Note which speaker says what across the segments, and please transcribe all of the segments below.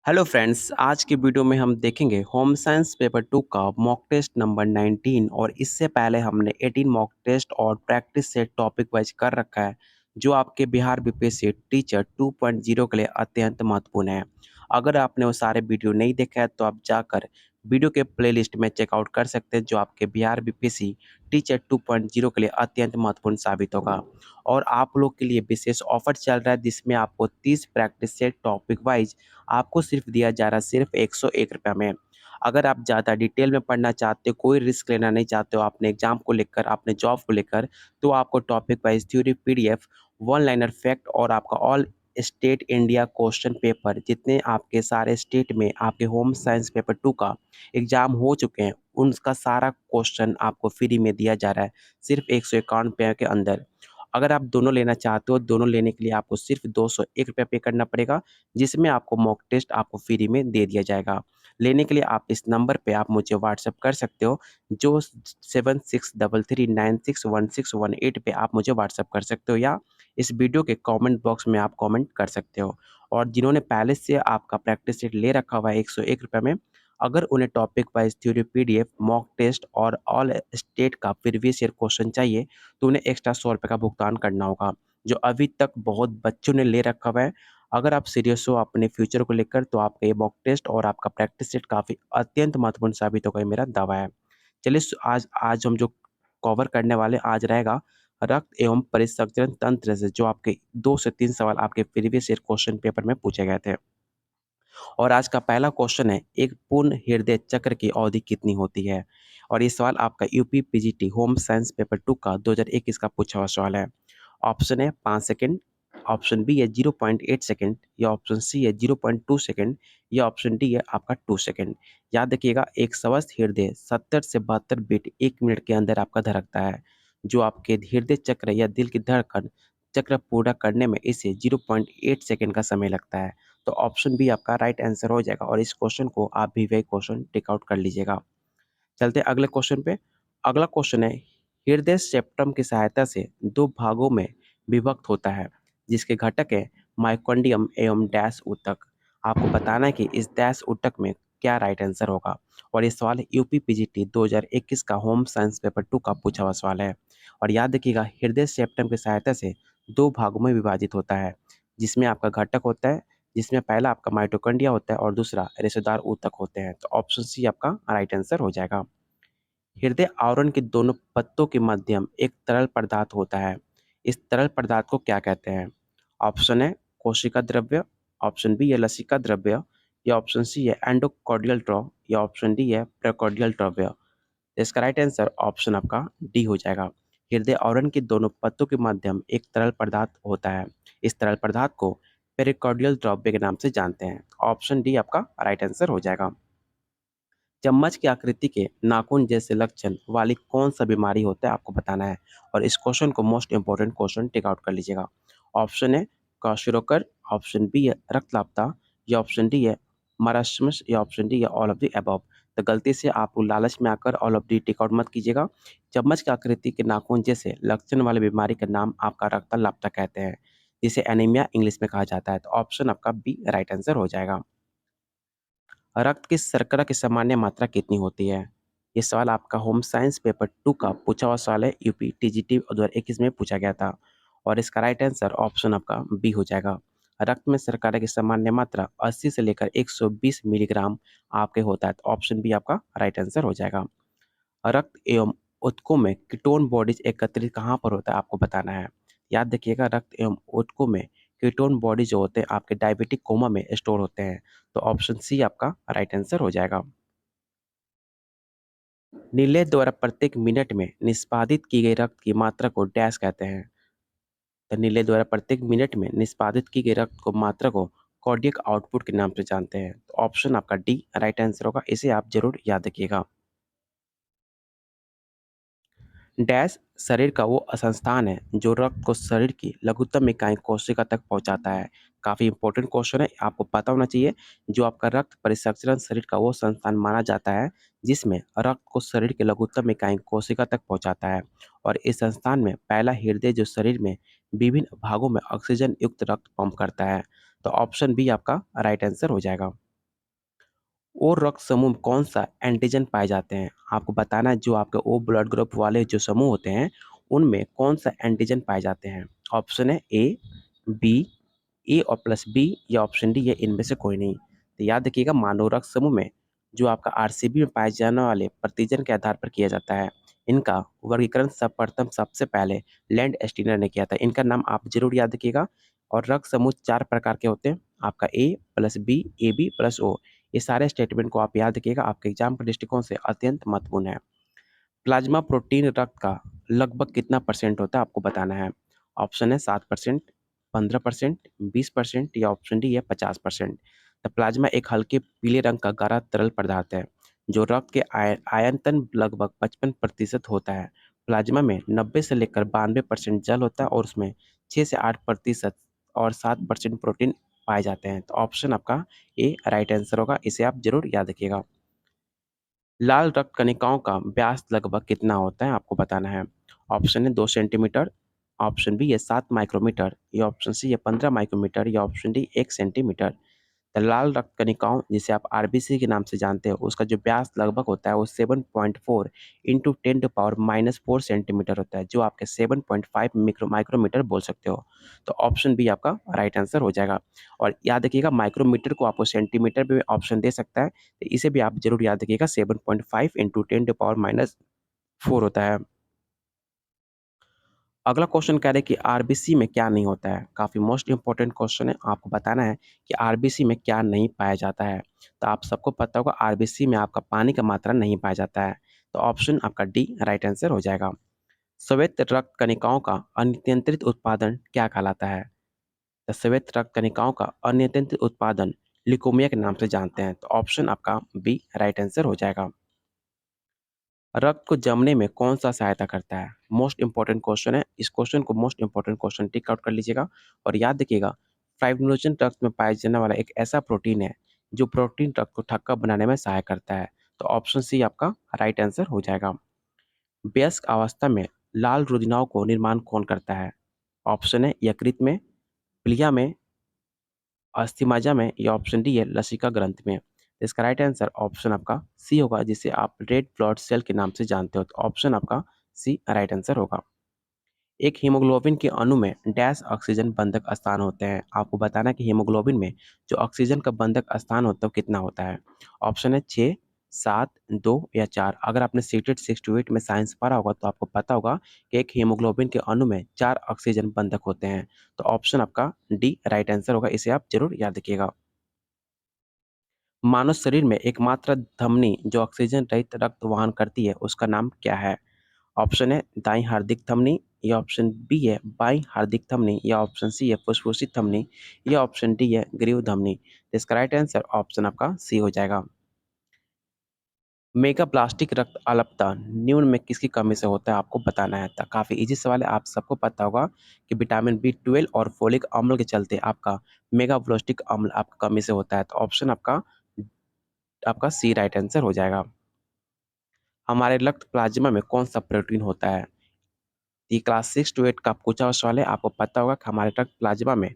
Speaker 1: Hello friends, आज की video में हम देखेंगे होम साइंस पेपर 2 का मॉक टेस्ट नंबर 19 और इससे पहले हमने 18 मॉक टेस्ट और प्रैक्टिस सेट टॉपिक वाइज कर रखा है, जो आपके बिहार बीपीएससी टीचर 2.0 के लिए अत्यंत महत्वपूर्ण है। अगर आपने वो सारे वीडियो नहीं देखा है तो आप जाकर वीडियो के प्लेलिस्ट में चेकआउट कर सकते हैं, जो आपके बिहार बीपीएससी टीचर 2.0 के लिए अत्यंत महत्वपूर्ण साबित होगा। और आप लोग के लिए विशेष ऑफर चल रहा है, जिसमें आपको 30 प्रैक्टिस सेट टॉपिक वाइज आपको सिर्फ दिया जा रहा है सिर्फ 101 रुपये में। अगर आप ज़्यादा डिटेल में पढ़ना चाहते हो, कोई रिस्क लेना नहीं चाहते हो अपने एग्जाम को लेकर, अपने जॉब को लेकर, तो आपको topic wise theory PDF, one liner fact और आपका all state India question paper, जितने आपके सारे स्टेट में आपके होम साइंस पेपर 2 का एग्जाम हो चुके हैं, उनका सारा क्वेश्चन आपको फ्री में दिया जा रहा है सिर्फ 151 रुपये के अंदर। अगर आप दोनों लेना चाहते हो, दोनों लेने के लिए आपको सिर्फ 201 रुपये पे करना पड़ेगा, जिसमें आपको मॉक टेस्ट आपको फ्री में दे दिया जाएगा। लेने के लिए आप इस नंबर पे आप मुझे व्हाट्सएप कर सकते हो, जो 7633961618 पे आप मुझे व्हाट्सएप कर सकते हो, या इस वीडियो के कमेंट बॉक्स में आप कमेंट कर सकते हो। और जिन्होंने पहले से आपका प्रैक्टिस सेट ले रखा हुआ है 101 रुपये में, अगर उन्हें topic wise theory PDF, mock test और ऑल स्टेट का प्रीवियस ईयर क्वेश्चन चाहिए, तो उन्हें एक्स्ट्रा 100 रुपये का भुगतान करना होगा, जो अभी तक बहुत बच्चों ने ले रखा हुआ है। अगर आप सीरियस हो अपने फ्यूचर को लेकर, तो आपका ये मॉक टेस्ट और आपका प्रैक्टिस सेट काफ़ी अत्यंत महत्वपूर्ण साबित होगा, ये मेरा दावा है। चलिए आज आज हम जो कवर करने वाले आज रहेगा रक्त एवं परिसंचरण तंत्र से, जो आपके 2 से 3 सवाल आपके प्रीवियस ईयर क्वेश्चन पेपर में पूछे गए थे। और आज का पहला क्वेश्चन है, एक पूर्ण हृदय चक्र की अवधि कितनी होती है? और ये सवाल आपका UP PGT home science paper 2 का 2021 का पूछा हुआ सवाल है। ऑप्शन है 5 सेकंड, ऑप्शन बी है 0.8 सेकंड, या ऑप्शन सी है 0.2 सेकंड, या ऑप्शन डी है आपका 2 सेकंड। याद रखिएगा, एक स्वस्थ हृदय 70 से 72 बीट 1 मिनट के अंदर आपका धड़कता है। जो आपके हृदय चक्र या दिल की धड़कन चक्र पूरा करने में इसे 0.8 सेकंड का समय लगता है। तो ऑप्शन बी आपका राइट आंसर हो जाएगा, और इस क्वेश्चन को आप भी वही क्वेश्चन टिक आउट कर लीजिएगा। चलते हैं अगले क्वेश्चन पे। अगला क्वेश्चन है, हृदय सेप्टम की सहायता से दो भागों में विभक्त होता है, जिसके घटक है माइकोंडियम एवं डैश ऊतक। आपको बताना है कि इस डैश ऊतक में क्या राइट आंसर होगा। और ये सवाल यूपी पीजीटी 2021 का होम साइंस पेपर 2 का पूछा हुआ सवाल है। और याद रखिएगा, हृदय सेप्टम की सहायता से दो भागों में विभाजित होता है, जिसमें आपका घटक होता है, जिसमें पहला आपका माइटोकॉन्ड्रिया होता है और दूसरा रेशेदार ऊतक होते हैं। तो ऑप्शन सी आपका राइट आंसर हो जाएगा। हृदय आवरण के दोनों पत्तों के मध्यम एक तरल पदार्थ होता है। इस तरल पदार्थ को क्या कहते हैं? ऑप्शन है कोशिका द्रव्य, ऑप्शन बी है लसिका द्रव्य, या ऑप्शन सी है एंडोकार्डियल द्रव, या ऑप्शन डी है प्रेकार्डियल द्रव्य। इसका राइट आंसर ऑप्शन आपका डी हो जाएगा। हृदय आवरण के दोनों पत्तों के माध्यम एक तरल पदार्थ होता है। इस तरल पदार्थ को पेरिकार्डियल द्रव्य के नाम से जानते हैं। ऑप्शन डी आपका राइट आंसर हो जाएगा। चम्मच की आकृति के नाखून जैसे लक्षण वाली कौन सा बीमारी होता है, आपको बताना है। और इस क्वेश्चन को most important question tick out कर लीजिएगा। ऑप्शन है क्वाशियोकर, ऑप्शन बी है रक्तलापता, या ऑप्शन डी है मरास्मस, या ऑप्शन डी है ऑल ऑफ द अबव। तो गलती से आप लालच में आकर all of D tick out मत कीजिएगा। चम्मच की आकृति के नाखून जैसे लक्षण वाली बीमारी का नाम आपका रक्तलापता कहते हैं, जिसे एनीमिया इंग्लिश में कहा जाता है। तो ऑप्शन आपका बी राइट आंसर हो जाएगा। रक्त की शर्करा की सामान्य मात्रा कितनी होती है? ये सवाल आपका होम साइंस पेपर 2 का पूछा हुआ सवाल है, यूपी टीजीटी 2021 में पूछा गया था। और इसका राइट आंसर ऑप्शन आपका बी हो जाएगा। रक्त में शर्करा की सामान्य मात्रा 80 से लेकर 120 मिलीग्राम आपके होता है। तो ऑप्शन बी आपका राइट आंसर हो जाएगा। रक्त एवं ऊतकों में कीटोन बॉडीज एकत्रित कहाँ पर होता है, आपको बताना है। याद रखिएगा, रक्त एवं ऊतकों में कीटोन बॉडी जो होते हैं आपके डायबिटिक कोमा में स्टोर होते हैं। तो ऑप्शन सी आपका राइट आंसर हो जाएगा। नीले द्वारा प्रत्येक मिनट में निष्पादित की गई रक्त की मात्रा को डैश कहते हैं। तो नीले द्वारा प्रत्येक मिनट में निष्पादित की गई रक्त को मात्रा को कार्डियक आउटपुट के नाम से जानते हैं। तो ऑप्शन आपका डी राइट आंसर होगा, इसे आप जरूर याद रखिएगा। डैश शरीर का वो संस्थान है जो रक्त को शरीर की लघुत्तम इकाई कोशिका तक पहुंचाता है। काफी इंपॉर्टेंट क्वेश्चन है, आपको पता होना चाहिए। जो आपका रक्त परिसंचरण शरीर का वो संस्थान माना जाता है, जिसमें रक्त को शरीर की लघुत्तम इकाई कोशिका तक पहुंचाता है। और इस संस्थान में पहला हृदय जो शरीर में विभिन्न भागों में ऑक्सीजन युक्त रक्त पंप करता है। तो ऑप्शन बी आपका राइट आंसर हो जाएगा। ओ रक्त समूह में कौन सा एंटीजन पाए जाते हैं? आपको बताना है जो आपके ओ ब्लड ग्रुप वाले जो समूह होते हैं, उनमें कौन सा एंटीजन पाए जाते हैं? ऑप्शन है ए, बी, ए और प्लस बी या ऑप्शन डी ये इनमें से कोई नहीं। तो याद रखिएगा मानव रक्त समूह में जो आपका आरसीबी में पाए जाने वाले प्रतिजन के आधार पर किया जाता है। इनका वर्गीकरण सर्वप्रथम सबसे पहले लैंड स्टीनर ने किया था। इनका नाम आप जरूर याद रखिएगा। और रक्त समूह 4 प्रकार के होते हैं। आपका A plus B, A B plus O. ये सारे स्टेटमेंट को आप याद रखिएगा, आपके एग्जाम के दृष्टिकोण से अत्यंत महत्वपूर्ण है। प्लाज्मा प्रोटीन रक्त का लगभग कितना परसेंट होता है आपको बताना है। ऑप्शन है 7%, 15%, 20% या ऑप्शन डी है 50%। तो प्लाज्मा एक हल्के पीले रंग का गाढ़ा तरल पदार्थ है जो रक्त के आयतन लगभग 55% होता है। प्लाज्मा में 90 से लेकर 92% जल होता है और उसमें 6 से 8% और 7% प्रोटीन पाए जाते हैं। तो ऑप्शन आपका ए राइट आंसर होगा, इसे आप जरूर याद रखिएगा। लाल रक्त कणिकाओं का व्यास लगभग कितना होता है आपको बताना है। ऑप्शन है 2 सेंटीमीटर, ऑप्शन बी है 7 माइक्रोमीटर, या ऑप्शन सी है 15 माइक्रोमीटर, या ऑप्शन डी 1 सेंटीमीटर। तो लाल रक्त कणिकाओं जिसे आप आरबीसी के नाम से जानते हो उसका जो व्यास लगभग होता है वो 7.4 इंटू 10⁻⁴ सेंटीमीटर होता है, जो आपके 7.5 माइक्रोमीटर बोल सकते हो। तो ऑप्शन बी आपका राइट आंसर हो जाएगा। और याद रखिएगा माइक्रोमीटर को आपको सेंटीमीटर में ऑप्शन दे सकता है, तो इसे भी आप जरूर याद रखिएगा। 7.5 इंटू 10⁻⁴ होता है। अगला क्वेश्चन कह रहे हैं कि आरबीसी में क्या नहीं होता है। काफ़ी मोस्ट इंपॉर्टेंट क्वेश्चन है, आपको बताना है कि आरबीसी में क्या नहीं पाया जाता है। तो आप सबको पता होगा आरबीसी में आपका पानी का मात्रा नहीं पाया जाता है। तो ऑप्शन आपका डी राइट आंसर हो जाएगा। श्वेत रक्त कणिकाओं का अनियंत्रित उत्पादन क्या कहलाता है? तो श्वेत रक्त कणिकाओं का अनियंत्रित उत्पादन ल्यूकेमिया के नाम से जानते हैं। तो ऑप्शन आपका बी राइट आंसर हो जाएगा। रक्त को जमने में कौन सा सहायता करता है? मोस्ट इंपॉर्टेंट क्वेश्चन है, इस क्वेश्चन को most important question tick out कर लीजिएगा। और याद रखिएगा फाइब्रिनोजन रक्त में पाया जाने वाला एक ऐसा प्रोटीन है जो प्रोटीन रक्त को थक्का बनाने में सहायक करता है। तो ऑप्शन सी आपका राइट आंसर हो जाएगा। वयस्क अवस्था में लाल रुधिनाओं को निर्माण कौन करता है? ऑप्शन है यकृत में, प्लिया में, अस्थि में, या ऑप्शन डी है लसिका ग्रंथि में। तो इसका राइट आंसर ऑप्शन आपका सी होगा, जिसे आप रेड ब्लड सेल के नाम से जानते हो। तो ऑप्शन आपका सी राइट आंसर होगा। एक हीमोग्लोबिन के अणु में डैश ऑक्सीजन बंधक स्थान होते हैं। आपको बताना है कि हीमोग्लोबिन में जो ऑक्सीजन का बंधक स्थान होता है वो कितना होता है। ऑप्शन है 6, 7, 2 या 4। अगर आपने सीटेड 6 to 8 में साइंस पढ़ा होगा तो आपको पता होगा कि एक हीमोग्लोबिन के अणु में 4 ऑक्सीजन बंधक होते हैं। तो ऑप्शन आपका डी राइट आंसर होगा, इसे आप जरूर याद रखिएगा। मानव शरीर में एकमात्र धमनी जो ऑक्सीजन रहित रक्त वहन करती है उसका नाम क्या है? ऑप्शन है दाईं हार्दिक धमनी, या ऑप्शन बी है बाईं हार्दिक धमनी, या ऑप्शन सी है फुस्फुसी धमनी, या ऑप्शन डी है ग्रीव धमनी। तो इसका राइट आंसर ऑप्शन आपका सी हो जाएगा। मेगाप्लास्टिक रक्त अल्पता न्यून में किसकी कमी से होता है आपको बताना है। तो काफ़ी इजी सवाल है, आप सबको पता होगा कि विटामिन B12 और फोलिक अम्ल के चलते आपका मेगाप्लास्टिक अम्ल आपका कमी से होता है। तो ऑप्शन आपका आपका सी राइट आंसर हो जाएगा। हमारे रक्त प्लाज्मा में कौन सा प्रोटीन होता है? ये क्लास 6 to 8 का पूछा हुआ सवाल है। आपको पता होगा कि हमारे रक्त प्लाज्मा में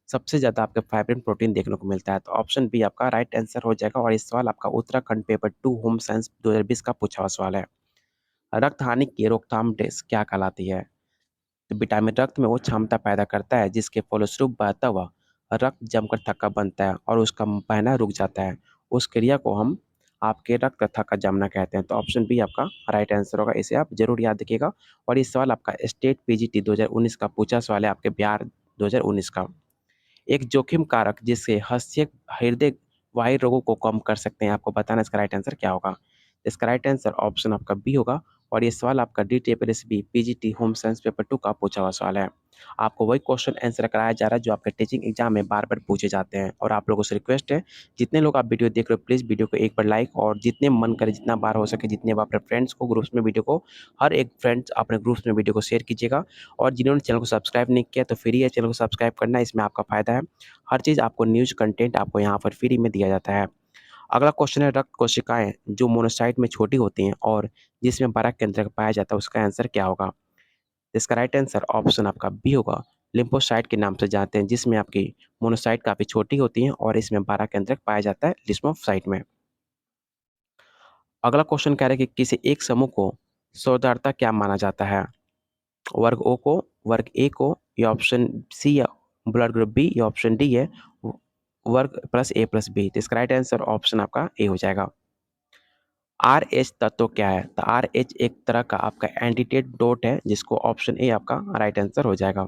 Speaker 1: सबसे ज़्यादा आपके फाइब्रिन प्रोटीन देखने को मिलता है। तो ऑप्शन बी आपका राइट आंसर हो जाएगा। और इस सवाल आपका उत्तराखंड पेपर 2 होम साइंस 2020 का पूछा हुआ सवाल है। रक्त हानि की रोकथाम टेस्ट क्या कहलाती है? तो विटामिन रक्त में वो क्षमता पैदा करता है जिसके फलस्वरूप बहता हुआ रक्त जमकर थक्का बनता है और उसका बहना रुक जाता है। उस क्रिया को हम आपके रक्त थक्का जमना कहते हैं। तो ऑप्शन बी आपका राइट आंसर होगा, इसे आप जरूर याद रखिएगा। और ये सवाल आपका स्टेट पीजीटी 2019 का पूछा सवाल है, आपके बिहार 2019 का। एक जोखिम कारक जिससे हस्तक्षेप हृदय वायु रोगों को कम कर सकते हैं, आपको बताना है इसका राइट आंसर क्या होगा। इसका राइट आंसर ऑप्शन आपका बी होगा। और ये सवाल आपका DTPSB PGT home science paper 2 का पूछा हुआ सवाल है। आपको वही क्वेश्चन आंसर कराया जा रहा है जो आपके टीचिंग एग्जाम में बार बार पूछे जाते हैं। और आप लोगों से रिक्वेस्ट है, जितने लोग आप वीडियो देख रहे हो प्लीज़ वीडियो को एक बार लाइक, और जितने मन करे जितना बार हो सके जितने बार अपने फ्रेंड्स को ग्रुप्स में वीडियो को हर एक फ्रेंड्स अपने ग्रुप्स में वीडियो को शेयर कीजिएगा। और जिन्होंने चैनल को सब्सक्राइब नहीं किया तो फ्री है चैनल को सब्सक्राइब करना, इसमें आपका फ़ायदा है। हर चीज़ आपको न्यूज़ कंटेंट आपको यहाँ पर फ्री में दिया जाता है। अगला क्वेश्चन है रक्त कोशिकाएँ जो मोनोसाइट में छोटी होती हैं और जिसमें बड़ा केंद्रक पाया जाता है उसका आंसर क्या होगा? इसका राइट आंसर ऑप्शन आपका बी होगा। लिम्फोसाइट के नाम से जानते हैं, जिसमें आपकी मोनोसाइट काफ़ी छोटी होती हैं और इसमें बड़ा केंद्रक पाया जाता है लिम्फोसाइट में। अगला क्वेश्चन कह रहा है कि किसी एक समूह को सौहार्दता क्या माना जाता है? वर्ग ओ को, वर्ग ए को, या ऑप्शन सी या ब्लड ग्रुप बी, या ऑप्शन डी है वर्ग प्लस ए प्लस बी। तो इसका राइट आंसर ऑप्शन आपका ए हो जाएगा। आर एच तत्व क्या है? तो आर एच एक तरह का आपका एंटीटेड डॉट है, जिसको ऑप्शन ए आपका राइट आंसर हो जाएगा।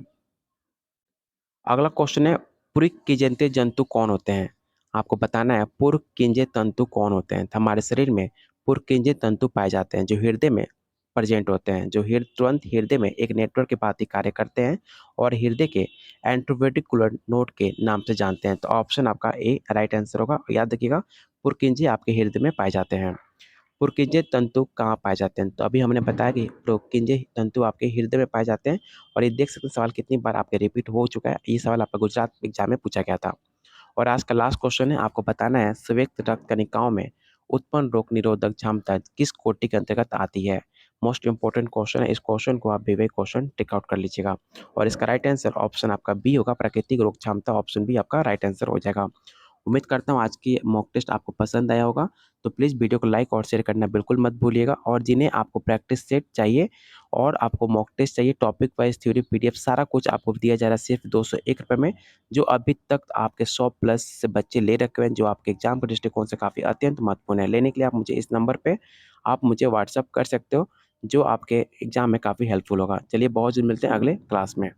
Speaker 1: अगला क्वेश्चन है, पुरकिंजन्य जंतु कौन होते हैं? आपको बताना है पुरकिंजन्य तंतु कौन होते हैं। तो हमारे शरीर में पुरकिंजन्य तंतु पाए जाते हैं जो हृदय में प्रेजेंट होते हैं, जो तुरंत हृदय में एक नेटवर्क की भांति कार्य करते हैं और हृदय के एंट्रोवेटिकुलर नोड के नाम से जानते हैं। तो ऑप्शन आपका ए राइट आंसर होगा। याद रखिएगा, पुरकिंजन्य आपके हृदय में पाए जाते हैं। पुरकिंजन्य तंतु कहाँ पाए जाते हैं? तो अभी हमने बताया कि पुरकिंजन्य तंतु आपके हृदय में पाए जाते हैं। और ये देख सकते हैं सवाल कितनी बार आपके रिपीट हो चुका है। ये सवाल आपका गुजरात एग्जाम में पूछा गया था। और आज का लास्ट क्वेश्चन है, आपको बताना है स्वेत रक्त कणिकाओं में उत्पन्न रोग निरोधक क्षमता किस कोटि के अंतर्गत आती है? मोस्ट इंपॉर्टेंट क्वेश्चन है। इस क्वेश्चन को आप विवेक क्वेश्चन टिक आउट कर लीजिएगा। और इसका राइट आंसर ऑप्शन आपका बी होगा, प्राकृतिक रोग क्षमता। ऑप्शन बी आपका राइट आंसर हो जाएगा। उम्मीद करता हूँ आज की मॉक टेस्ट आपको पसंद आया होगा। तो प्लीज़ वीडियो को लाइक और शेयर करना बिल्कुल मत भूलिएगा। और जिन्हें आपको प्रैक्टिस सेट चाहिए और आपको मॉक टेस्ट चाहिए, टॉपिक वाइज थ्योरी पीडीएफ सारा कुछ आपको दिया जा रहा है सिर्फ 201 रुपये में, जो अभी तक आपके 100 प्लस से बच्चे ले रखे हुए हैं, जो आपके एग्जाम के दृष्टिकोण से काफ़ी अत्यंत महत्वपूर्ण है। लेने के लिए आप मुझे इस नंबर पे आप मुझे व्हाट्सअप कर सकते हो, जो आपके एग्जाम में काफ़ी हेल्पफुल होगा। चलिए बहुत जल्द मिलते हैं अगले क्लास में।